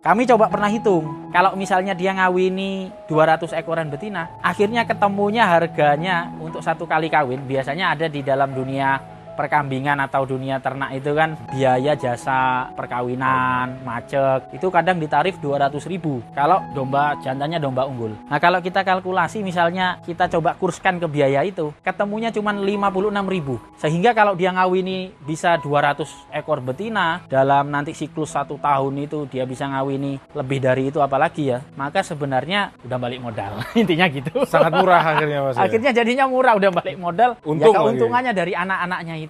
Kami coba pernah hitung, kalau misalnya dia ngawini 200 ekoran betina, akhirnya ketemunya harganya untuk satu kali kawin, biasanya ada di dalam dunia perkambingan atau dunia ternak itu kan biaya jasa perkawinan, macek, itu kadang ditarif 200.000 kalau domba jantannya domba unggul. Nah kalau kita kalkulasi misalnya kita coba kurskan ke biaya itu, ketemunya cuma 56.000. Sehingga kalau dia ngawini bisa 200 ekor betina, dalam nanti siklus 1 tahun itu dia bisa ngawini lebih dari itu apalagi ya, maka sebenarnya udah balik modal. Intinya gitu. Sangat murah akhirnya Mas. Akhirnya jadinya murah, udah balik modal. Untung ya keuntungannya lagi dari anak-anaknya itu.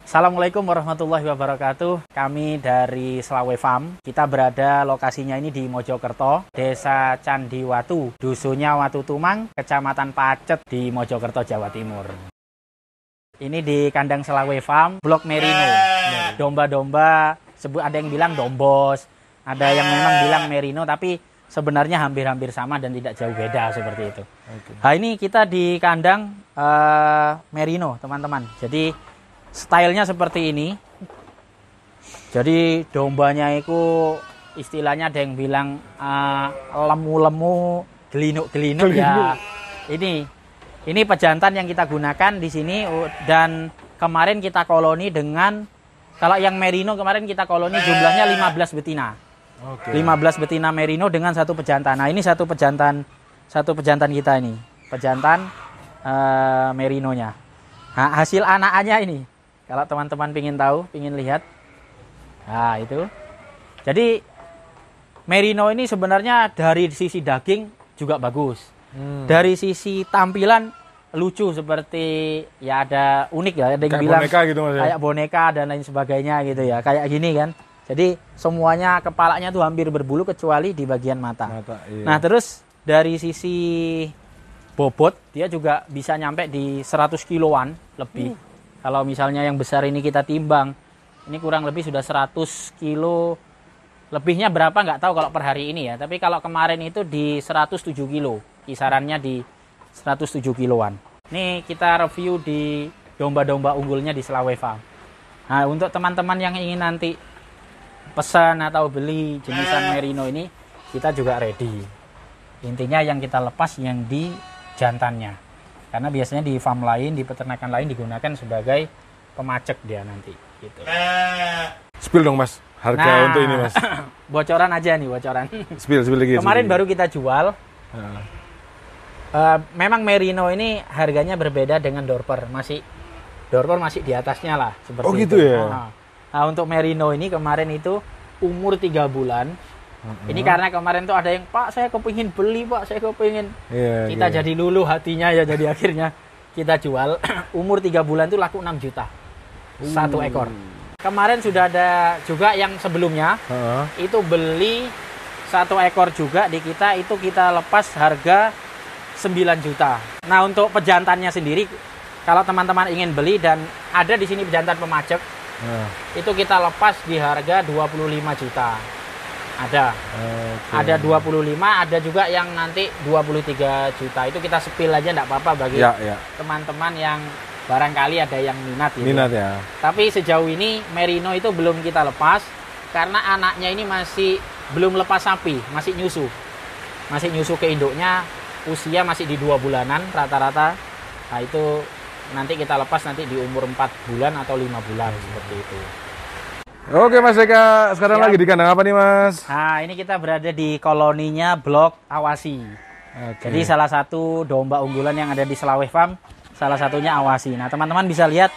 Assalamualaikum warahmatullahi wabarakatuh. Kami dari Slawe Farm. Kita berada lokasinya ini di Mojokerto, Desa Candiwatu, Dusunnya Watu Tumang, Kecamatan Pacet di Mojokerto, Jawa Timur. Ini di kandang Slawe Farm, Blok Merino. Domba-domba, ada yang bilang dombos, ada yang memang bilang merino, tapi sebenarnya hampir-hampir sama dan tidak jauh beda seperti itu. Okay. Nah ini kita di kandang merino teman-teman. Jadi stylenya seperti ini. Jadi dombanya itu istilahnya ada yang bilang lemu-lemu, gelinuk-gelinuk ya. Ini pejantan yang kita gunakan di sini, dan kemarin kita koloni dengan, kalau yang merino kemarin kita koloni jumlahnya 15 betina. Okay. 15 betina merino dengan satu pejantan. Nah ini satu pejantan kita ini, pejantan merinonya. Nah, hasil anakannya ini, kalau teman-teman pingin tahu, pingin lihat, nah itu. Jadi merino ini sebenarnya dari sisi daging juga bagus. Dari sisi tampilan lucu, seperti ya ada unik ya, ada yang bilang boneka gitu Mas, kayak boneka dan lain sebagainya gitu ya, kayak gini kan. Jadi semuanya kepalanya tuh hampir berbulu kecuali di bagian mata. Iya. Nah terus dari sisi bobot dia juga bisa nyampe di 100 kiloan lebih. Kalau misalnya yang besar ini kita timbang, ini kurang lebih sudah 100 kilo. Lebihnya berapa nggak tahu kalau per hari ini ya. Tapi kalau kemarin itu di 107 kilo. Kisarannya di 107 kiloan. Ini kita review di domba-domba unggulnya di Slawe Farm. Nah untuk teman-teman yang ingin nanti pesan atau beli jenisan merino ini, kita juga ready. Intinya yang kita lepas yang di jantannya, karena biasanya di farm lain, di peternakan lain digunakan sebagai pemacek dia nanti gitu. Spill dong Mas, harga untuk ini Mas. Bocoran aja nih, bocoran. Spill lagi. Kemarin baru kita jual. Memang merino ini harganya berbeda dengan Dorper, masih di atasnya lah seperti itu. Oh gitu ya. Nah untuk merino ini kemarin itu umur 3 bulan. Ini karena kemarin tuh ada yang, Pak saya kepingin beli Pak, saya kepingin. Kita jadi luluh hatinya ya, jadi akhirnya kita jual. Umur 3 bulan tuh laku 6 juta. 1 ekor. Kemarin sudah ada juga yang sebelumnya, itu beli 1 ekor juga di kita, itu kita lepas harga 9 juta. Nah untuk pejantannya sendiri, kalau teman-teman ingin beli dan ada di sini pejantan pemacek, itu kita lepas di harga 25 juta. Ada 25, ada juga yang nanti 23 juta. Itu kita spill aja enggak apa-apa bagi teman-teman yang barangkali ada yang minat gitu. Ya. Tapi sejauh ini merino itu belum kita lepas karena anaknya ini masih belum lepas sapi, masih nyusu. Masih nyusu ke induknya, usia masih di 2 bulanan rata-rata. Nah itu nanti kita lepas nanti di umur 4 bulan atau 5 bulan seperti itu. Oke Mas Eka, sekarang lagi di kandang apa nih Mas? Nah ini kita berada di koloninya Blok Awasi. Jadi salah satu domba unggulan yang ada di Slawe Farm, salah satunya Awasi. Nah teman-teman bisa lihat,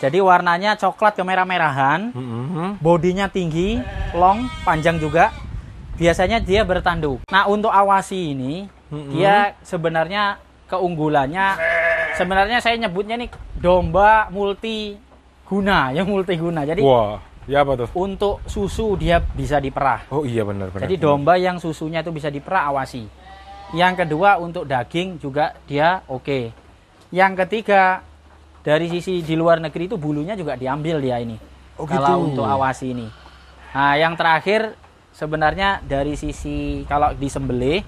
jadi warnanya coklat kemerah-merahan, bodinya tinggi, long, panjang juga. Biasanya dia bertanduk. Nah untuk Awasi ini, dia sebenarnya keunggulannya, sebenarnya saya nyebutnya nih domba multiguna, yang multiguna. Jadi ya apa tuh? Untuk susu dia bisa diperah. Oh iya benar. Jadi domba yang susunya itu bisa diperah Awasi. Yang kedua untuk daging juga dia oke. Yang ketiga dari sisi di luar negeri itu bulunya juga diambil dia ini. Kalau untuk Awasi ini. Nah yang terakhir sebenarnya dari sisi kalau disembelih,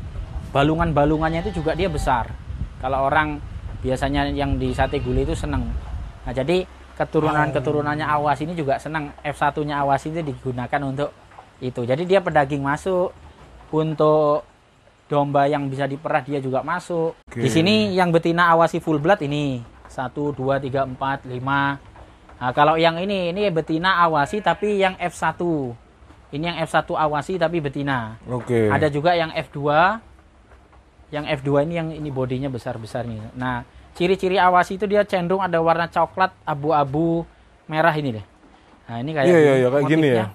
balungan-balungannya itu juga dia besar. Kalau orang biasanya yang di sate gulai itu seneng. Nah jadi keturunan-keturunannya Awasi ini juga senang. F1-nya Awasi itu digunakan untuk Itu. Jadi dia pedaging masuk. Untuk domba yang bisa diperah dia juga masuk. Di sini yang betina awasi full blood ini 1, 2, 3, 4, 5. Nah, kalau yang ini betina awasi tapi yang F1. Ini yang F1 awasi tapi betina. Ada juga yang F2. Yang F2 ini bodinya besar-besar nih. Nah, ciri-ciri awasi itu dia cenderung ada warna coklat, abu-abu, merah ini deh. Nah, ini kayak kayak gini ya.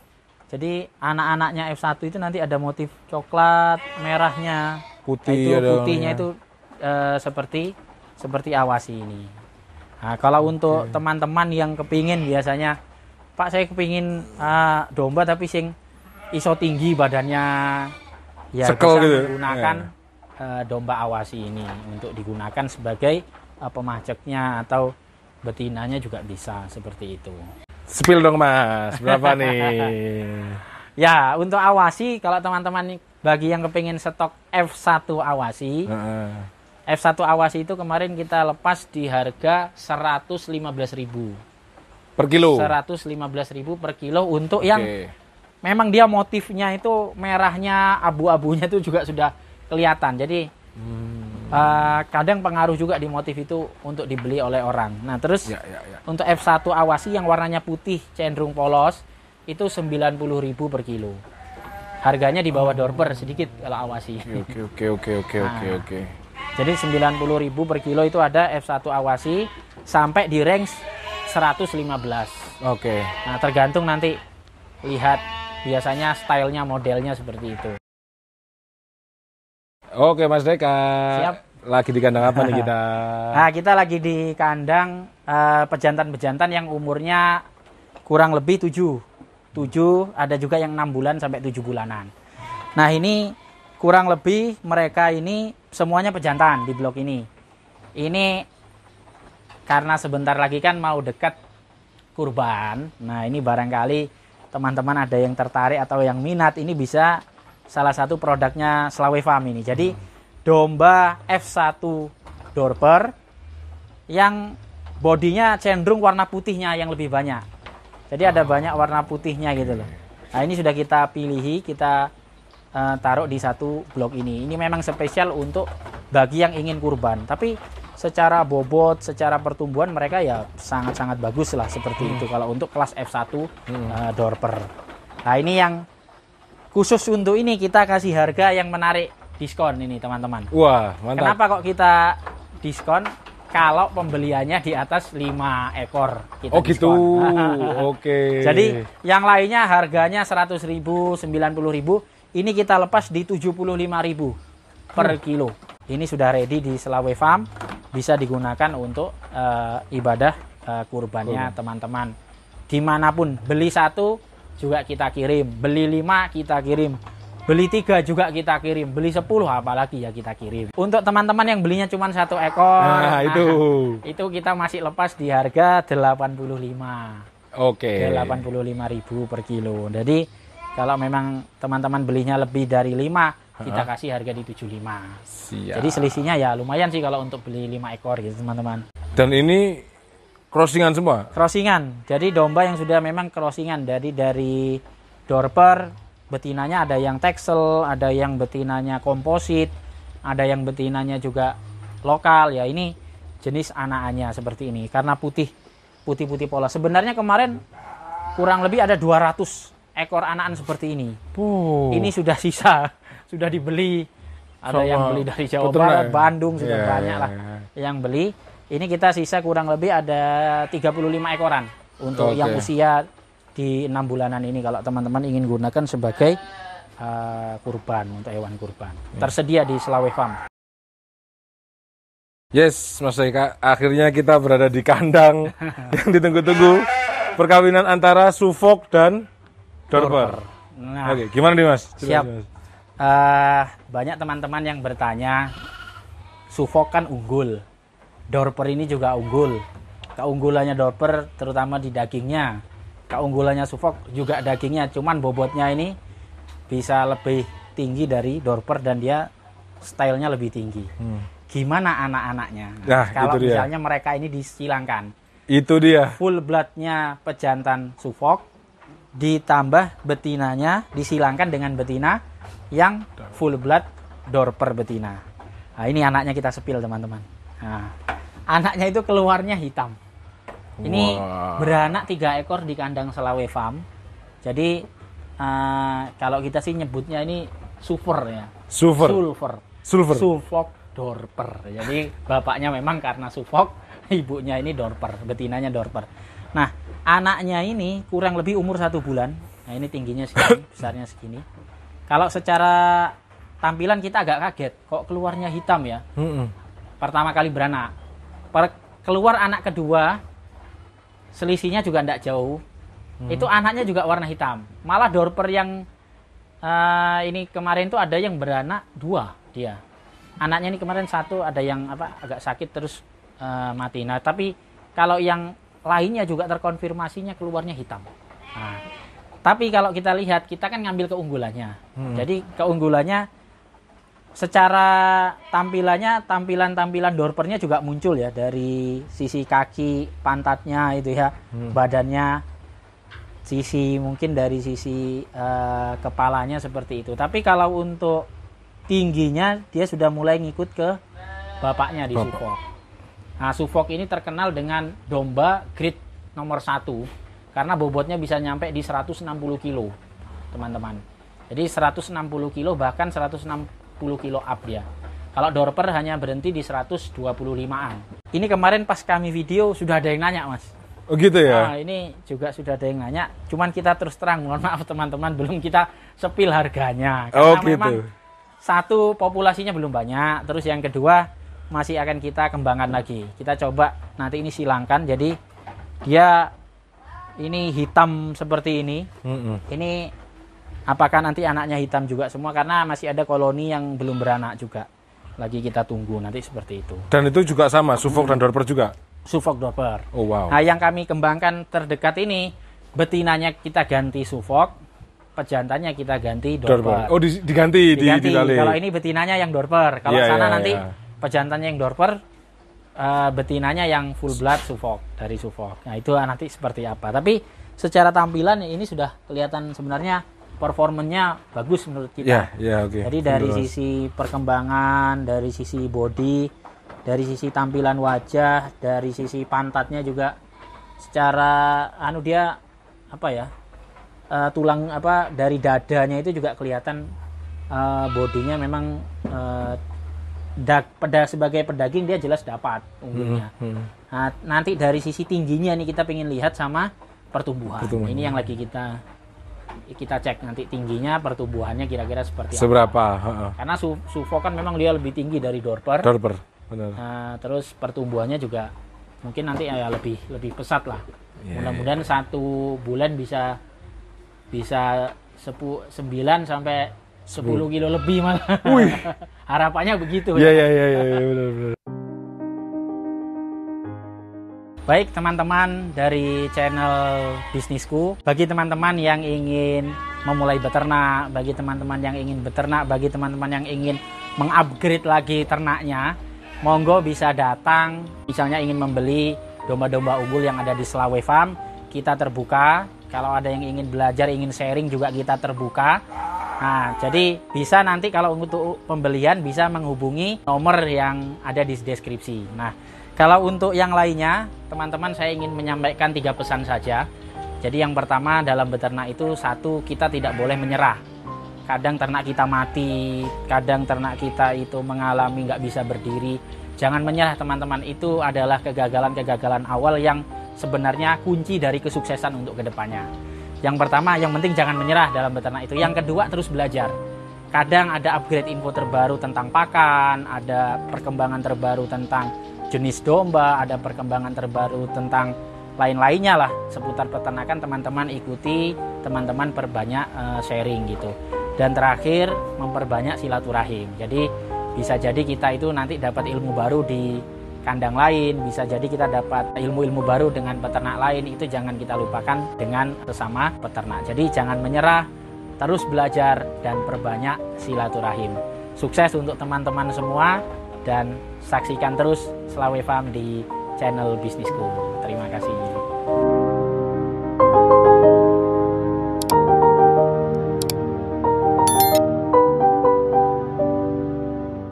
Jadi anak-anaknya F1 itu nanti ada motif coklat, merahnya, putihnya itu seperti awasi ini. Nah, kalau untuk teman-teman yang kepingin biasanya, Pak saya kepingin domba tapi sing iso tinggi badannya, ya Sekel bisa gitu. menggunakan domba awasi ini untuk digunakan sebagai pemajeknya atau betinanya juga bisa seperti itu. Spill dong Mas, berapa nih? Ya, untuk awasi kalau teman-teman bagi yang kepingin stok F1 awasi, F1 awasi itu kemarin kita lepas di harga 115.000 per kilo. 115.000 per kilo untuk yang memang dia motifnya itu merahnya, abu-abunya itu juga sudah kelihatan. Jadi kadang pengaruh juga di motif itu untuk dibeli oleh orang. Nah, terus untuk F1 awasi yang warnanya putih cenderung polos itu 90.000 per kilo. Harganya di bawah dorper sedikit kalau awasi. Oke. Jadi 90.000 per kilo itu ada F1 awasi sampai di range 115. Nah, tergantung nanti lihat biasanya stylenya, modelnya seperti itu. Oke Mas Deka. Siap. Lagi di kandang apa nih kita? Nah, kita lagi di kandang pejantan-pejantan yang umurnya kurang lebih 7, ada juga yang 6 bulan sampai 7 bulanan. Nah, ini kurang lebih mereka ini semuanya pejantan di blok ini. Ini karena sebentar lagi kan mau dekat kurban. Nah, ini barangkali teman-teman ada yang tertarik atau yang minat, ini bisa salah satu produknya Slawe Farm ini. Jadi domba F1 dorper yang bodinya cenderung warna putihnya yang lebih banyak. Jadi ada banyak warna putihnya gitu loh. Nah, ini sudah kita pilihi, kita taruh di satu blok ini. Ini memang spesial untuk bagi yang ingin kurban. Tapi secara bobot, secara pertumbuhan mereka ya sangat-sangat bagus lah seperti itu kalau untuk kelas F1 dorper. Nah, ini yang khusus untuk ini kita kasih harga yang menarik, diskon ini teman-teman. Wah, mantap. Kenapa kok kita diskon? Kalau pembeliannya di atas 5 ekor kita gitu. Oke. Jadi yang lainnya harganya 100.000, 90.000, ini kita lepas di 75.000 per kilo. Ini sudah ready di Slawe Farm, bisa digunakan untuk ibadah kurbannya teman-teman. Dimanapun, beli 1 juga kita kirim, beli 5 kita kirim, beli 3 juga kita kirim, beli 10 apalagi ya kita kirim. Untuk teman-teman yang belinya cuma 1 ekor, itu kita masih lepas di harga 85. 85.000 per kilo. Jadi kalau memang teman-teman belinya lebih dari 5, kita kasih harga di 75. Siap. Jadi selisihnya ya lumayan sih kalau untuk beli 5 ekor gitu teman-teman. Dan ini crossingan semua? Crossingan. Jadi domba yang sudah memang crossingan dari dorper, betinanya ada yang teksel, ada yang betinanya komposit, ada yang betinanya juga lokal. Ya ini jenis anakannya seperti ini. Karena putih polos. Sebenarnya kemarin kurang lebih ada 200 ekor anakan seperti ini. Ini sudah sisa, sudah dibeli. Ada yang beli dari Jawa Barat, Bandung sudah banyak lah yang beli. Ini kita sisa kurang lebih ada 35 ekoran untuk yang usia di 6 bulanan ini kalau teman-teman ingin gunakan sebagai kurban, untuk hewan kurban. Tersedia di Slawe Farm. Yes, Mas Eka, akhirnya kita berada di kandang yang ditunggu-tunggu, perkawinan antara Suffolk dan dorper. Nah, oke, gimana nih Mas? Siap. Banyak teman-teman yang bertanya, Suffolk kan unggul, dorper ini juga unggul. Keunggulannya dorper terutama di dagingnya, keunggulannya Suffolk juga dagingnya, cuman bobotnya ini bisa lebih tinggi dari dorper dan dia stylenya lebih tinggi. Gimana anak-anaknya? Nah, kalau misalnya mereka ini disilangkan, itu dia full bloodnya pejantan Suffolk, ditambah betinanya, disilangkan dengan betina yang full blood Dorper betina. Nah, ini anaknya kita sepil teman-teman. Nah, anaknya itu keluarnya hitam. Ini beranak 3 ekor di kandang Selawe Farm. Jadi kalau kita sih nyebutnya ini sulfur ya. Sulfur. Suffolk Dorper. Jadi bapaknya memang karena Suffolk, ibunya ini Dorper, betinanya Dorper. Nah, anaknya ini kurang lebih umur 1 bulan. Nah, ini tingginya segini, besarnya segini. Kalau secara tampilan kita agak kaget, kok keluarnya hitam ya. Pertama kali beranak. Keluar anak kedua, selisihnya juga tidak jauh. Itu anaknya juga warna hitam. Malah Dorper yang ini kemarin tuh ada yang beranak 2 dia. Anaknya ini kemarin 1 ada yang agak sakit terus mati. Nah, tapi kalau yang lainnya juga terkonfirmasinya keluarnya hitam. Nah, tapi kalau kita lihat, kita kan ngambil keunggulannya. Jadi keunggulannya secara tampilan Dorpernya juga muncul ya, dari sisi kaki, pantatnya itu ya, badannya, sisi mungkin dari sisi kepalanya seperti itu. Tapi kalau untuk tingginya dia sudah mulai ngikut ke bapaknya di Suffolk. Nah, Suffolk ini terkenal dengan domba grade nomor 1 karena bobotnya bisa nyampe di 160 kilo, teman-teman. Jadi 160 kilo, bahkan 160 kilo up dia. Kalau Dorper hanya berhenti di 125-an. Ini kemarin pas kami video sudah ada yang nanya, Mas. Oh gitu ya? Nah, ini juga sudah ada yang nanya. Cuman kita terus terang, mohon maaf teman-teman, belum kita sepil harganya. Karena memang satu, populasinya belum banyak. Terus yang kedua, masih akan kita kembangkan lagi. Kita coba nanti ini silangkan. Jadi dia ini hitam seperti ini. Ini apakah nanti anaknya hitam juga semua? Karena masih ada koloni yang belum beranak juga. Lagi kita tunggu nanti seperti itu. Dan itu juga sama, Suffolk dan Dorper juga? Suffolk Dorper. Oh wow. Nah, yang kami kembangkan terdekat ini, betinanya kita ganti Suffolk, pejantannya kita ganti Dorper. Oh, diganti. Kalau ini betinanya yang Dorper. Kalau sana nanti pejantannya yang Dorper, betinanya yang full blood Suffolk, dari Suffolk. Nah, itu nanti seperti apa. Tapi secara tampilan ini sudah kelihatan sebenarnya performanya bagus menurut kita. Jadi dari sisi perkembangan, dari sisi body, dari sisi tampilan wajah, dari sisi pantatnya juga secara dia tulang dari dadanya itu juga kelihatan bodinya memang sebagai pedaging dia jelas dapat unggulnya. Nah, nanti dari sisi tingginya nih kita pengen lihat sama pertumbuhan. Ini yang lagi kita cek nanti tingginya, pertumbuhannya kira-kira seperti seberapa. Karena Suffolk kan memang dia lebih tinggi dari Dorper. Benar. Nah, terus pertumbuhannya juga mungkin nanti ya lebih pesat lah. Mudah-mudahan 1 bulan bisa 9 sampai 10 kilo lebih malah. Harapannya begitu. Iya, benar. Baik teman-teman dari channel Bisnisku, bagi teman-teman yang ingin memulai beternak, bagi teman-teman yang ingin beternak, bagi teman-teman yang ingin mengupgrade lagi ternaknya, monggo bisa datang, misalnya ingin membeli domba-domba unggul yang ada di Selawe Farm, kita terbuka. Kalau ada yang ingin belajar, ingin sharing juga kita terbuka. Nah, jadi bisa nanti kalau untuk pembelian bisa menghubungi nomor yang ada di deskripsi. Nah, kalau untuk yang lainnya, teman-teman saya ingin menyampaikan 3 pesan saja. Jadi yang pertama dalam beternak itu, 1, kita tidak boleh menyerah. Kadang ternak kita mati, kadang ternak kita itu mengalami nggak bisa berdiri. Jangan menyerah teman-teman, itu adalah kegagalan-kegagalan awal yang sebenarnya kunci dari kesuksesan untuk kedepannya. Yang pertama, yang penting jangan menyerah dalam beternak itu. Yang kedua, terus belajar. Kadang ada upgrade info terbaru tentang pakan, ada perkembangan terbaru tentang jenis domba, ada perkembangan terbaru tentang lain-lainnya lah seputar peternakan. Teman-teman ikuti, teman-teman perbanyak sharing gitu. Dan terakhir, memperbanyak silaturahim. Jadi bisa jadi kita itu nanti dapat ilmu baru di kandang lain, bisa jadi kita dapat ilmu-ilmu baru dengan peternak lain. Itu jangan kita lupakan dengan sesama peternak. Jadi jangan menyerah, terus belajar dan perbanyak silaturahim. Sukses untuk teman-teman semua dan saksikan terus Selawe Farm di channel Bisnisku. Terima kasih.